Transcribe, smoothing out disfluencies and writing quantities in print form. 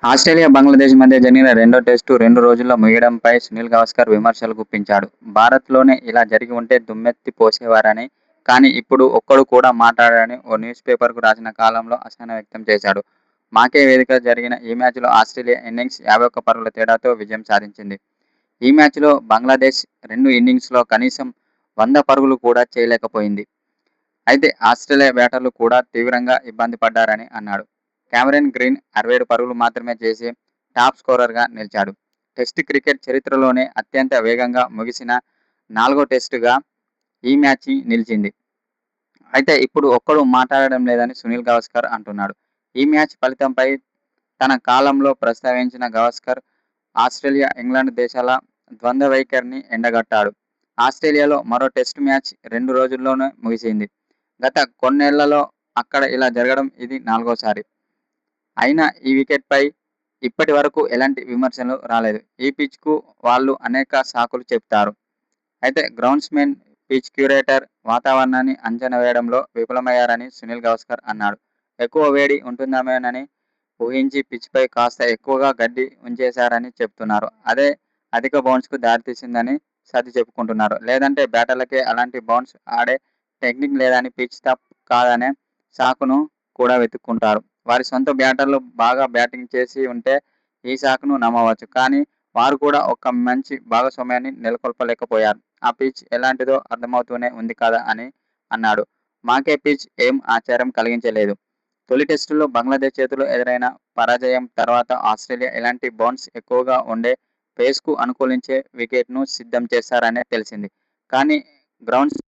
Australia, Bangladesh మధ్య జరిగిన రెండో టెస్టు 2 రోజుల్లో ముగియడంపై సునీల్ గవాస్కర్ విమర్శలు గుప్పించాడు. భారత్లోనే ఇలా జరిగి ఉంటే దుమ్మెత్తి పోసేవారని, కానీ ఇప్పుడు ఒక్కడు కూడా మాట్లాడరని ఓ న్యూస్ పేపర్కు రాసిన కాలంలో అసహనం వ్యక్తం చేశాడు. మాకే వేదికగా జరిగిన ఈ మ్యాచ్లో ఆస్ట్రేలియా ఇన్నింగ్స్ 51 పరుగుల తేడాతో విజయం సాధించింది. ఈ మ్యాచ్లో బంగ్లాదేశ్ 2 ఇన్నింగ్స్లో కనీసం 100 పరుగులు కూడా చేయలేకపోయింది. అయితే ఆస్ట్రేలియా బ్యాటర్లు కూడా తీవ్రంగా ఇబ్బంది పడ్డారని అన్నాడు. కెమెరన్ గ్రీన్ 67 పరుగులు మాత్రమే చేసి టాప్ స్కోరర్గా నిలిచాడు. టెస్టు క్రికెట్ చరిత్రలోనే అత్యంత వేగంగా ముగిసిన 4వ టెస్టుగా ఈ మ్యాచ్ నిలిచింది. అయితే ఇప్పుడు ఒక్కడూ మాట్లాడడం లేదని సునీల్ గవాస్కర్ అంటున్నాడు. ఈ మ్యాచ్ ఫలితంపై తన కాలంలో ప్రస్తావించిన గవాస్కర్ ఆస్ట్రేలియా, ఇంగ్లాండ్ దేశాల ద్వంద్వ వైఖరిని ఎండగట్టాడు. ఆస్ట్రేలియాలో మరో టెస్టు మ్యాచ్ 2 రోజుల్లోనే ముగిసింది. గత కొన్నేళ్లలో అక్కడ ఇలా జరగడం ఇది 4వసారి. అయినా ఈ వికెట్పై ఇప్పటి వరకు ఎలాంటి విమర్శలు రాలేదు. ఈ పిచ్కు వాళ్ళు అనేక సాకులు చెప్తారు. అయితే గ్రౌండ్స్మెన్, పిచ్ క్యూరేటర్ వాతావరణాన్ని అంచనా వేయడంలో విఫలమయ్యారని సునీల్ గవాస్కర్ అన్నాడు. ఎక్కువ వేడి ఉంటుందేమోనని ఊహించి పిచ్పై కాస్త ఎక్కువగా గడ్డి ఉంచేశారని చెబుతున్నారు. అదే అధిక బౌన్స్కు దారితీసిందని సర్ది చెప్పుకుంటున్నారు. లేదంటే బ్యాటర్లకే అలాంటి బౌన్స్ ఆడే టెక్నిక్ లేదని, పిచ్ టఫ్ కాదనే సాకును కూడా వెతుక్కుంటారు. వారి సొంత బ్యాటర్లు బాగా బ్యాటింగ్ చేసి ఉంటే ఈ సాకును నమ్మవచ్చు. కానీ వారు కూడా ఒక మంచి భాగస్వామ్యాన్ని నెలకొల్పలేకపోయారు. ఆ పిచ్ ఎలాంటిదో అర్థమవుతూనే ఉంది కదా అని అన్నాడు. మాకే పిచ్ ఏం ఆశ్చర్యం కలిగించలేదు. తొలి టెస్టులో బంగ్లాదేశ్ చేతిలో ఎదురైన పరాజయం తర్వాత ఆస్ట్రేలియా ఎలాంటి బౌన్స్ ఎక్కువగా ఉండే పేస్కు అనుకూలించే వికెట్ను సిద్ధం చేశారనే తెలిసింది. కానీ గ్రౌండ్స్